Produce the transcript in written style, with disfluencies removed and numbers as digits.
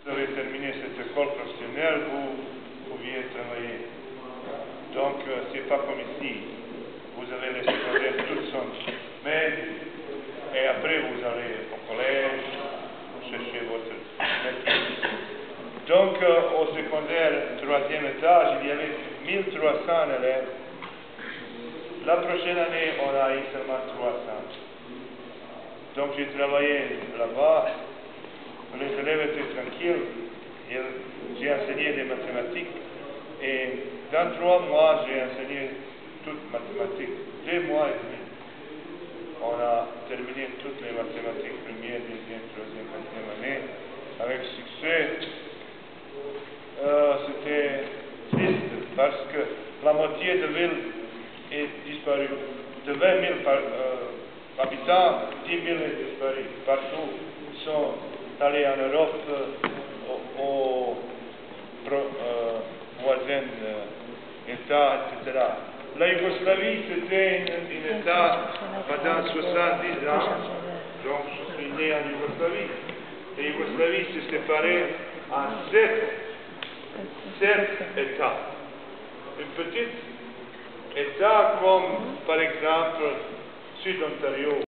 Vous avez terminé cette école professionnelle, vous pouviez travailler. Donc, c'est pas comme ici. Vous avez les secondaires toutes seules. Et après, vous allez au collège, chercher votre maîtrise. Donc, au secondaire, troisième étage, il y avait 1300 élèves. La prochaine année, on a eu seulement 300. Donc, j'ai travaillé là-bas. Les élèves étaient tranquilles. J'ai enseigné des mathématiques. Et dans 3 mois, j'ai enseigné toutes mathématiques. 2 mois et demi. On a terminé toutes les mathématiques, première, deuxième, troisième, quatrième année, avec succès. C'était triste parce que la moitié de l'île est disparue. De 20 000 habitants, 10 000 est disparu. Partout, ils sont allés en Europe, aux voisins États, etc. La Yougoslavie, c'était un État pendant 70 ans. Donc, je suis né en Yougoslavie. La Yougoslavie s'est séparée en 7 États. Un petit État comme, par exemple, Sud-Ontario,